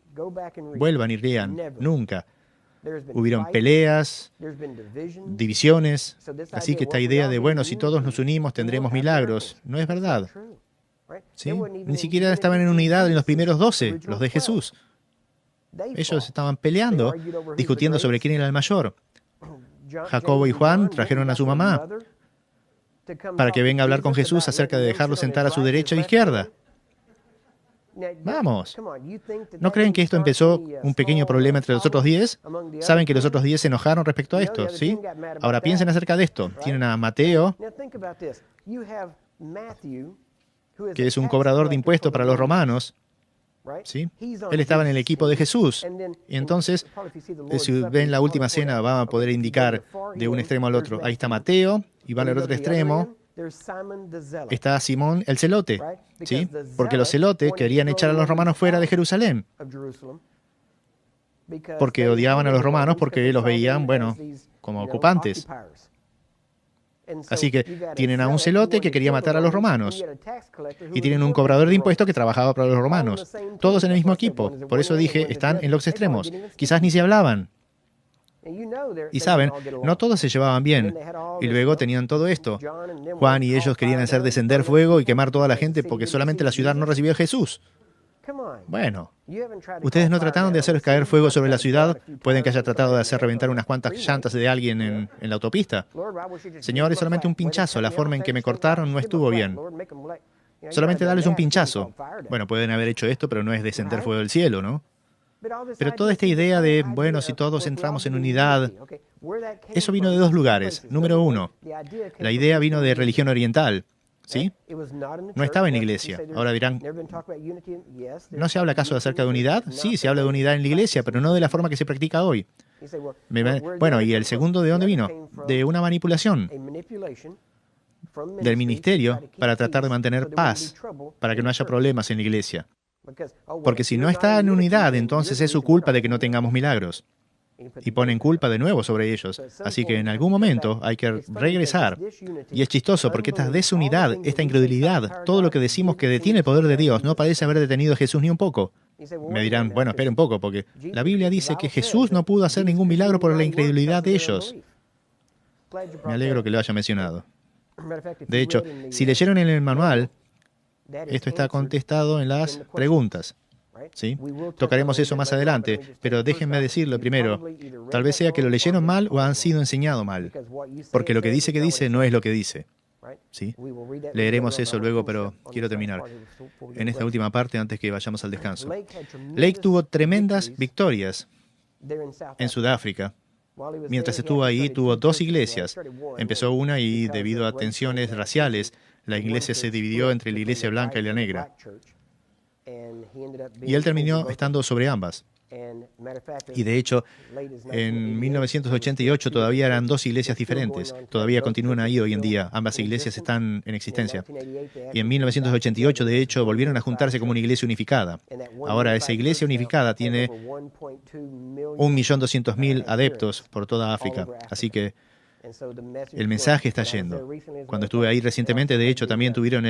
Vuelvan y lean, nunca. Hubieron peleas, divisiones, así que esta idea de, bueno, si todos nos unimos tendremos milagros, no es verdad. ¿Sí? Ni siquiera estaban en unidad en los primeros 12, los de Jesús. Ellos estaban peleando, discutiendo sobre quién era el mayor. Jacobo y Juan trajeron a su mamá para que venga a hablar con Jesús acerca de dejarlo sentar a su derecha o izquierda. Vamos. ¿No creen que esto empezó un pequeño problema entre los otros 10? ¿Saben que los otros 10 se enojaron respecto a esto? ¿Sí? Ahora piensen acerca de esto. Tienen a Mateo, que es un cobrador de impuestos para los romanos. ¿Sí? Él estaba en el equipo de Jesús. Y entonces, si ven la última cena, van a poder indicar de un extremo al otro. Ahí está Mateo, y van al otro extremo. Está Simón el celote, ¿sí? Porque los celotes querían echar a los romanos fuera de Jerusalén, porque odiaban a los romanos porque los veían, bueno, como ocupantes. Así que tienen a un celote que quería matar a los romanos y tienen un cobrador de impuestos que trabajaba para los romanos. Todos en el mismo equipo. Por eso dije, están en los extremos. Quizás ni se hablaban. Y saben, no todos se llevaban bien. Y luego tenían todo esto. Juan y ellos querían hacer descender fuego y quemar toda la gente porque solamente la ciudad no recibió a Jesús. Bueno, ustedes no trataron de hacer caer fuego sobre la ciudad. Pueden que haya tratado de hacer reventar unas cuantas llantas de alguien en la autopista. Señor, es solamente un pinchazo. La forma en que me cortaron no estuvo bien. Solamente darles un pinchazo. Bueno, pueden haber hecho esto, pero no es descender fuego del cielo, ¿no? Pero toda esta idea de, bueno, si todos entramos en unidad, eso vino de dos lugares. Número uno, la idea vino de religión oriental, ¿sí? No estaba en la iglesia. Ahora dirán, ¿no se habla acaso acerca de unidad? Sí, se habla de unidad en la iglesia, pero no de la forma que se practica hoy. Bueno, ¿y el segundo de dónde vino? De una manipulación. del ministerio para tratar de mantener paz, para que no haya problemas en la iglesia. Porque si no está en unidad, entonces es su culpa de que no tengamos milagros. Y ponen culpa de nuevo sobre ellos. Así que en algún momento hay que regresar. Y es chistoso porque esta desunidad, esta incredulidad, todo lo que decimos que detiene el poder de Dios, no parece haber detenido a Jesús ni un poco. Me dirán, bueno, espere un poco, porque la Biblia dice que Jesús no pudo hacer ningún milagro por la incredulidad de ellos. Me alegro que lo haya mencionado. De hecho, si leyeron en el manual, esto está contestado en las preguntas. ¿Sí? Tocaremos eso más adelante, pero déjenme decirlo primero. Tal vez sea que lo leyeron mal o han sido enseñado mal, porque lo que dice no es lo que dice. ¿Sí? Leeremos eso luego, pero quiero terminar en esta última parte antes que vayamos al descanso. Lake tuvo tremendas victorias en Sudáfrica. Mientras estuvo ahí, tuvo 2 iglesias. Empezó una y, debido a tensiones raciales, la iglesia se dividió entre la iglesia blanca y la negra. Y él terminó estando sobre ambas. Y de hecho, en 1988 todavía eran 2 iglesias diferentes. Todavía continúan ahí hoy en día. Ambas iglesias están en existencia. Y en 1988, de hecho, volvieron a juntarse como una iglesia unificada. Ahora, esa iglesia unificada tiene 1.200.000 adeptos por toda África. Así que el mensaje está yendo. Cuando estuve ahí recientemente, de hecho, también tuvieron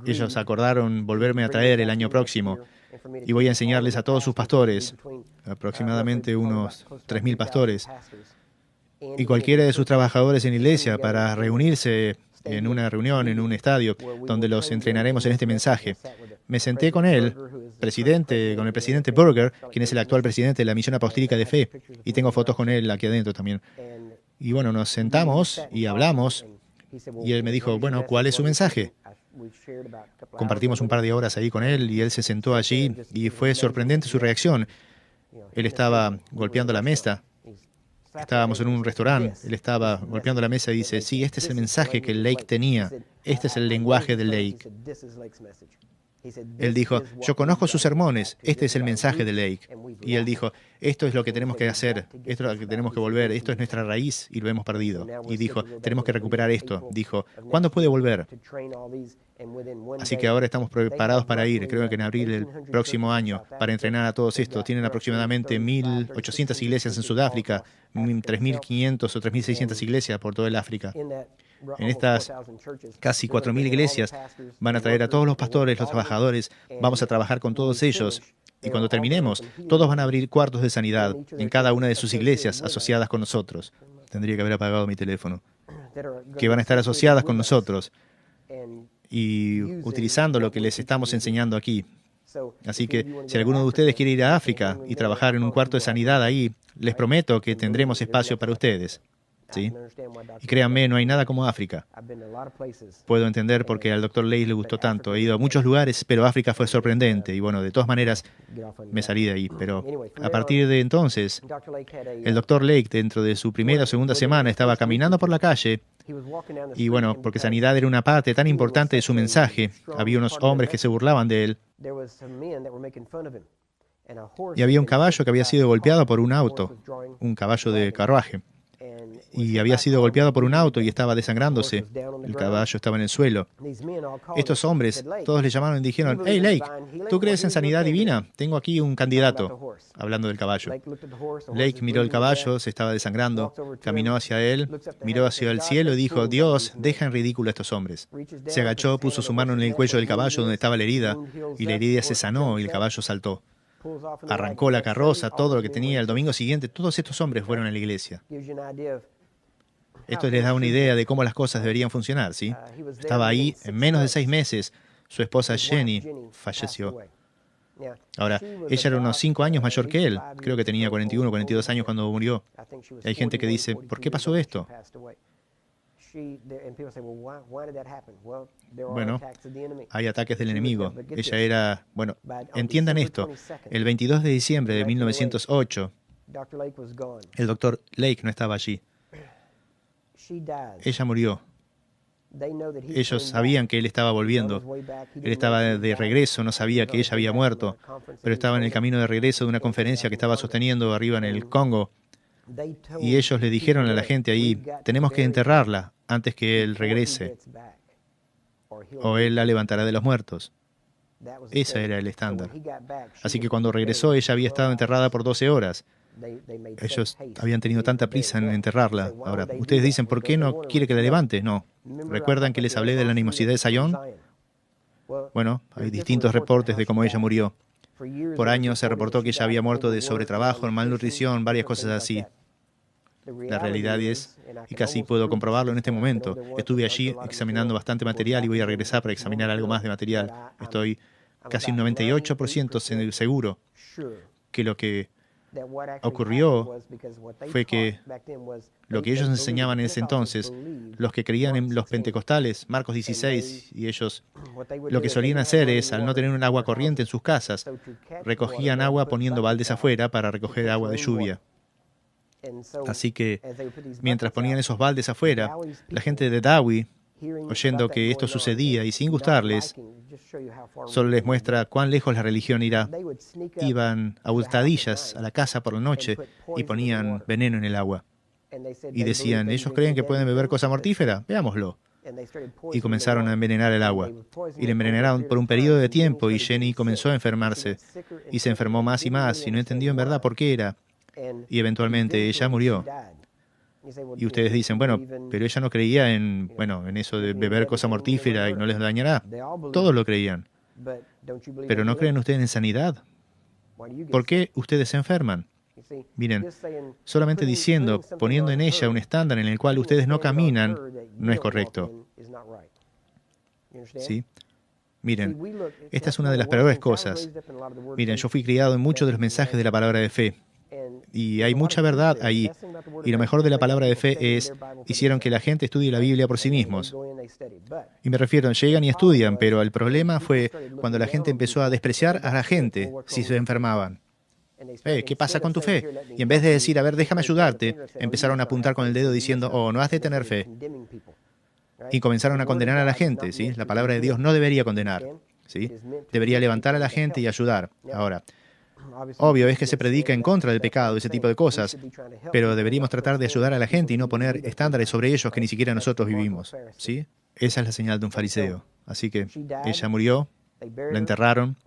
ellos acordaron volverme a traer el año próximo y voy a enseñarles a todos sus pastores, aproximadamente unos 3.000 pastores, y cualquiera de sus trabajadores en la iglesia para reunirse en una reunión, en un estadio, donde los entrenaremos en este mensaje. Me senté con él, con el presidente Burger, quien es el actual presidente de la Misión Apostólica de Fe, y tengo fotos con él aquí adentro también. Y bueno, nos sentamos y hablamos. Y él me dijo, bueno, ¿cuál es su mensaje? Compartimos un par de horas ahí con él y él se sentó allí y fue sorprendente su reacción. Él estaba golpeando la mesa. Estábamos en un restaurante. Él estaba golpeando la mesa y dice, sí, este es el mensaje que Lake tenía. Este es el lenguaje de Lake. Él dijo, yo conozco sus sermones, este es el mensaje de Lake. Y él dijo, esto es lo que tenemos que hacer, esto es lo que tenemos que volver, esto es nuestra raíz y lo hemos perdido. Y dijo, tenemos que recuperar esto. Dijo, ¿cuándo puede volver? Así que ahora estamos preparados para ir, creo que en abril del próximo año, para entrenar a todos estos. Tienen aproximadamente 1.800 iglesias en Sudáfrica, 3.500 o 3.600 iglesias por todo el África. En estas casi 4.000 iglesias van a traer a todos los pastores, los trabajadores, vamos a trabajar con todos ellos. Y cuando terminemos, todos van a abrir cuartos de sanidad en cada una de sus iglesias asociadas con nosotros. Tendría que haber apagado mi teléfono. Que van a estar asociadas con nosotros y utilizando lo que les estamos enseñando aquí. Así que si alguno de ustedes quiere ir a África y trabajar en un cuarto de sanidad ahí, les prometo que tendremos espacio para ustedes. ¿Sí? Y créanme, no hay nada como África. Puedo entender por qué al Dr. Lake le gustó tanto. He ido a muchos lugares, pero África fue sorprendente. Y bueno, de todas maneras, me salí de ahí. Pero a partir de entonces, el Dr. Lake, dentro de su primera o segunda semana, estaba caminando por la calle. Y bueno, porque sanidad era una parte tan importante de su mensaje, había unos hombres que se burlaban de él. Y había un caballo que había sido golpeado por un auto, un caballo de carruaje. Y había sido golpeado por un auto y estaba desangrándose. El caballo estaba en el suelo. Estos hombres, todos le llamaron y dijeron, hey Lake, ¿tú crees en sanidad divina? Tengo aquí un candidato, hablando del caballo. Lake miró el caballo, se estaba desangrando, caminó hacia él, miró hacia el cielo y dijo, Dios, deja en ridículo a estos hombres. Se agachó, puso su mano en el cuello del caballo donde estaba la herida, y la herida se sanó y el caballo saltó. Arrancó la carroza, todo lo que tenía. El domingo siguiente, todos estos hombres fueron a la iglesia. Esto les da una idea de cómo las cosas deberían funcionar, ¿sí? Estaba ahí, en menos de 6 meses, su esposa Jenny falleció. Ahora, ella era unos 5 años mayor que él. Creo que tenía 41 o 42 años cuando murió. Hay gente que dice, ¿por qué pasó esto? Bueno, hay ataques del enemigo. Ella era... Bueno, entiendan esto. El 22 de diciembre de 1908, el Dr. Lake no estaba allí. Ella murió. Ellos sabían que él estaba volviendo. Él estaba de regreso, no sabía que ella había muerto, pero estaba en el camino de regreso de una conferencia que estaba sosteniendo arriba en el Congo. Y ellos le dijeron a la gente ahí, tenemos que enterrarla antes que Él regrese, o Él la levantará de los muertos. Ese era el estándar. Así que cuando regresó, ella había estado enterrada por 12 horas. Ellos habían tenido tanta prisa en enterrarla. Ahora, ustedes dicen, ¿por qué no quiere que la levante? No. ¿Recuerdan que les hablé de la animosidad de Sayón? Bueno, hay distintos reportes de cómo ella murió. Por años se reportó que ella había muerto de sobretrabajo, malnutrición, varias cosas así. La realidad es, y casi puedo comprobarlo en este momento, estuve allí examinando bastante material y voy a regresar para examinar algo más de material. Estoy casi un 98% seguro que lo que ocurrió fue que lo que ellos enseñaban en ese entonces, los que creían en los pentecostales, Marcos 16, y ellos lo que solían hacer es, al no tener un agua corriente en sus casas, recogían agua poniendo baldes afuera para recoger agua de lluvia. Así que, mientras ponían esos baldes afuera, la gente de Dawi, oyendo que esto sucedía y sin gustarles, solo les muestra cuán lejos la religión irá. Iban a hurtadillas a la casa por la noche y ponían veneno en el agua. Y decían, ¿ellos creen que pueden beber cosa mortífera? Veámoslo. Y comenzaron a envenenar el agua. Y la envenenaron por un periodo de tiempo y Jenny comenzó a enfermarse. Y se enfermó más y más y no entendió en verdad por qué era. Y eventualmente ella murió. Y ustedes dicen, bueno, pero ella no creía en eso de beber cosa mortífera y no les dañará. Todos lo creían. Pero ¿no creen ustedes en sanidad? ¿Por qué ustedes se enferman? Miren, solamente diciendo, poniendo en ella un estándar en el cual ustedes no caminan, no es correcto. ¿Sí? Miren, esta es una de las peores cosas. Miren, yo fui criado en muchos de los mensajes de la palabra de fe. Y hay mucha verdad ahí. Y lo mejor de la palabra de fe es, hicieron que la gente estudie la Biblia por sí mismos. Y me refiero, llegan y estudian, pero el problema fue cuando la gente empezó a despreciar a la gente si se enfermaban. ¿Qué pasa con tu fe? Y en vez de decir, a ver, déjame ayudarte, empezaron a apuntar con el dedo diciendo, oh, no has de tener fe. Y comenzaron a condenar a la gente, ¿sí? La palabra de Dios no debería condenar, ¿sí? Debería levantar a la gente y ayudar. Ahora, obvio es que se predica en contra del pecado, ese tipo de cosas, pero deberíamos tratar de ayudar a la gente y no poner estándares sobre ellos que ni siquiera nosotros vivimos, ¿sí? Esa es la señal de un fariseo. Así que ella murió, la enterraron.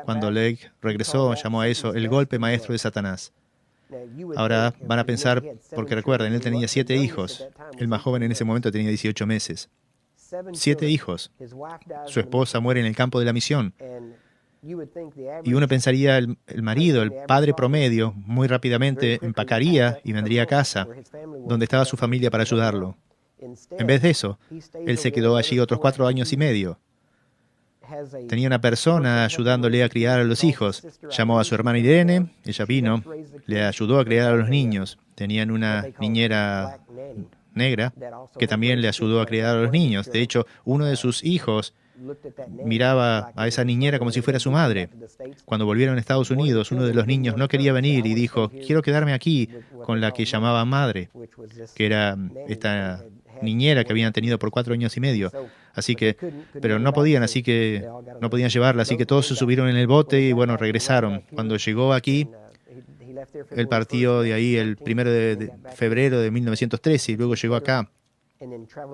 Cuando Lake regresó, llamó a eso el golpe maestro de Satanás. Ahora van a pensar, porque recuerden, él tenía 7 hijos. El más joven en ese momento tenía 18 meses. 7 hijos. Su esposa muere en el campo de la misión. Y uno pensaría, el marido, el padre promedio, muy rápidamente empacaría y vendría a casa, donde estaba su familia para ayudarlo. En vez de eso, él se quedó allí otros 4 años y medio. Tenía una persona ayudándole a criar a los hijos. Llamó a su hermana Irene, ella vino, le ayudó a criar a los niños. Tenían una niñera negra que también le ayudó a criar a los niños. De hecho, uno de sus hijos miraba a esa niñera como si fuera su madre. Cuando volvieron a Estados Unidos, uno de los niños no quería venir y dijo, quiero quedarme aquí con la que llamaba madre, que era esta niñera que habían tenido por 4 años y medio. Así que, pero no podían, así que no podían llevarla, así que todos se subieron en el bote y bueno, regresaron. Cuando llegó aquí, él partió de ahí el 1 de febrero de 1913 y luego llegó acá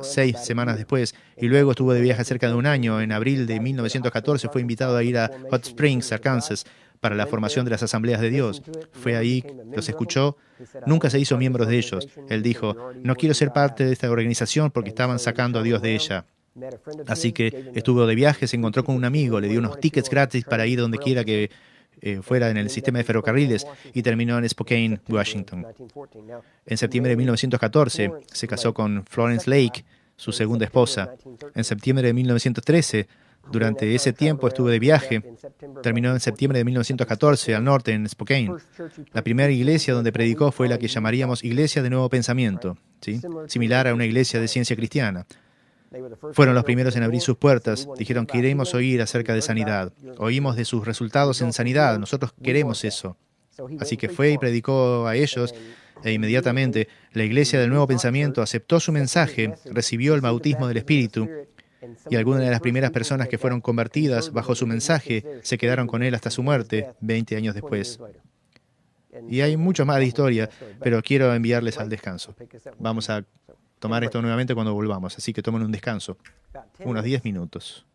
6 semanas después, y luego estuvo de viaje cerca de un año. En abril de 1914 fue invitado a ir a Hot Springs, Arkansas, para la formación de las Asambleas de Dios. Fue ahí, los escuchó, nunca se hizo miembro de ellos. Él dijo, no quiero ser parte de esta organización porque estaban sacando a Dios de ella. Así que estuvo de viaje, se encontró con un amigo, le dio unos tickets gratis para ir donde quiera que fuera en el sistema de ferrocarriles y terminó en Spokane, Washington. En septiembre de 1914 se casó con Florence Lake, su segunda esposa. En septiembre de 1913, durante ese tiempo estuvo de viaje, terminó en septiembre de 1914 al norte, en Spokane. La primera iglesia donde predicó fue la que llamaríamos Iglesia de Nuevo Pensamiento, ¿sí? Similar a una iglesia de ciencia cristiana. Fueron los primeros en abrir sus puertas. Dijeron, queremos oír acerca de sanidad. Oímos de sus resultados en sanidad. Nosotros queremos eso. Así que fue y predicó a ellos e inmediatamente la Iglesia del Nuevo Pensamiento aceptó su mensaje, recibió el bautismo del Espíritu y algunas de las primeras personas que fueron convertidas bajo su mensaje se quedaron con él hasta su muerte 20 años después. Y hay mucho más de historia, pero quiero enviarles al descanso. Vamos a tomar esto nuevamente cuando volvamos, así que tomen un descanso, unos 10 minutos.